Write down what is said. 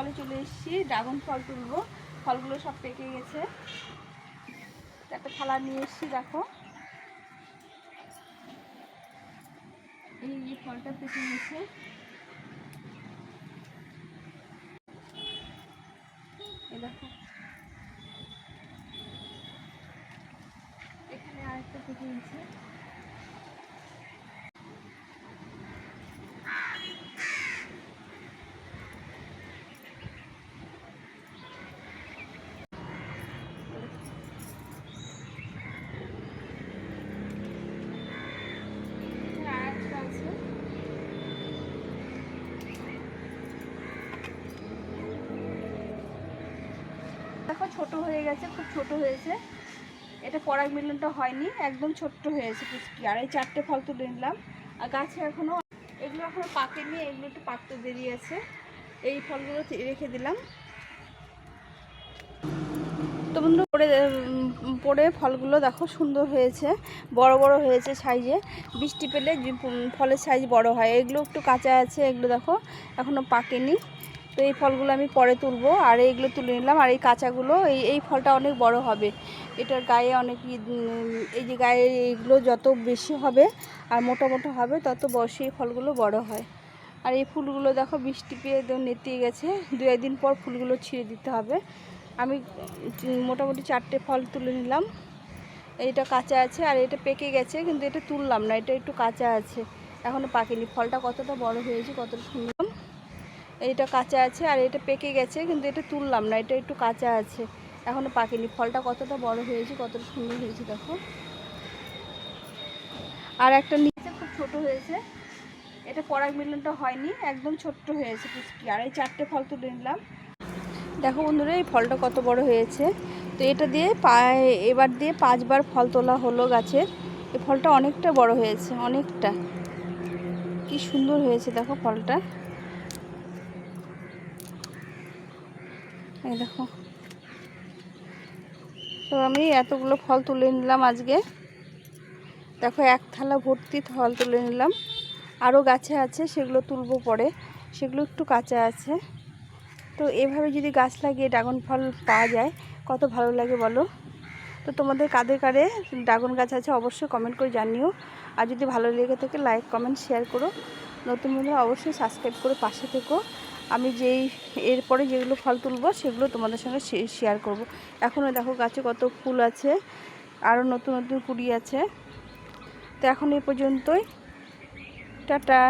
সকালে চলে এসেছি, ড্রাগন ফল তুলবো। ফলগুলো সব পেকে গেছে। একটা থালা নিয়ে এসেছি, দেখো এই ফলটা পেকে গেছে। এই দেখো এখানে আরেকটা পেকে গেছে। দেখো ছোট হয়ে গেছে, খুব ছোট হয়েছে। এটা পরাগ মিলনটা হয়নি, একদম ছোট্ট হয়েছে পুচকি। আর এই 4টে ফল তুলে নিলাম। আর গাছে এখনো এগুলো এখনো পাকেনি, এগুলো একটু পাকতে দেরি আছে। এই ফলগুলো রেখে দিলাম। তো বন্ধু পরে ফলগুলো দেখো সুন্দর হয়েছে, বড় বড় হয়েছে সাইজে। বৃষ্টি পেলে ফলের সাইজ বড় হয়। এগুলো একটু কাঁচা আছে, এগুলো দেখো এখনও পাকেনি। তো এই ফলগুলো আমি পরে তুলবো। আর এইগুলো তুলে নিলাম। আর এই কাঁচাগুলো এই ফলটা অনেক বড় হবে। এটার গায়ে অনেক এই যে গায়ে এইগুলো যত বেশি হবে আর মোটা মোটা হবে, তত বয়সে এই ফলগুলো বড় হয়। আর এই ফুলগুলো দেখো বৃষ্টি পেয়ে একদম নেতিয়ে গেছে। 2 দিন পর ফুলগুলো ছিঁড়ে দিতে হবে। আমি মোটামুটি 4টে ফল তুলে নিলাম। এইটা কাঁচা আছে আর এটা পেকে গেছে, কিন্তু এটা তুললাম না, এটা একটু কাঁচা আছে, এখনও পাকেনি। ফলটা কতটা বড় হয়েছে, কতটা সুন্দর। এইটা কাঁচা আছে আর এটা পেকে গেছে, কিন্তু এটা তুললাম না, এটা একটু কাঁচা আছে, এখনও পাকেনি। ফলটা কতটা বড় হয়েছে, কতটা সুন্দর হয়েছে দেখো। আর একটা নিচে খুব ছোট হয়েছে, এটা পরাগ মিলনটা হয়নি, একদম ছোট্ট হয়েছে পুচকি। আর এই 4টে ফল তুলে নিলাম। দেখো বন্ধুরা এই ফলটা কত বড় হয়েছে। তো এটা দিয়ে এবার দিয়ে 5বার ফল তোলা হলো গাছের। এই ফলটা অনেকটা বড় হয়েছে, অনেকটা। কি সুন্দর হয়েছে দেখো ফলটা। এই দেখো। তো আমি এতগুলো ফল তুলে নিলাম আজকে। দেখো এক থালা ভর্তি ফল তুলে নিলাম। আরও গাছে আছে, সেগুলো তুলবো পরে, সেগুলো একটু কাঁচা আছে। তো এভাবে যদি গাছ লাগিয়ে ড্রাগন ফল পাওয়া যায়, কত ভালো লাগে বলো। তো তোমাদের কাদের কারে ড্রাগন গাছ আছে অবশ্যই কমেন্ট করে জানিও। আর যদি ভালো লেগে থাকে লাইক কমেন্ট শেয়ার করো। নতুন বন্ধুরা অবশ্যই সাবস্ক্রাইব করে পাশে থেকো। আমি এরপরে যেগুলো ফল তুলবো সেগুলো তোমাদের সঙ্গে শেয়ার করব। এখনও দেখো গাছে কত ফুল আছে, আরও নতুন নতুন কুড়ি আছে। তো এখন এই পর্যন্তই, টাটা।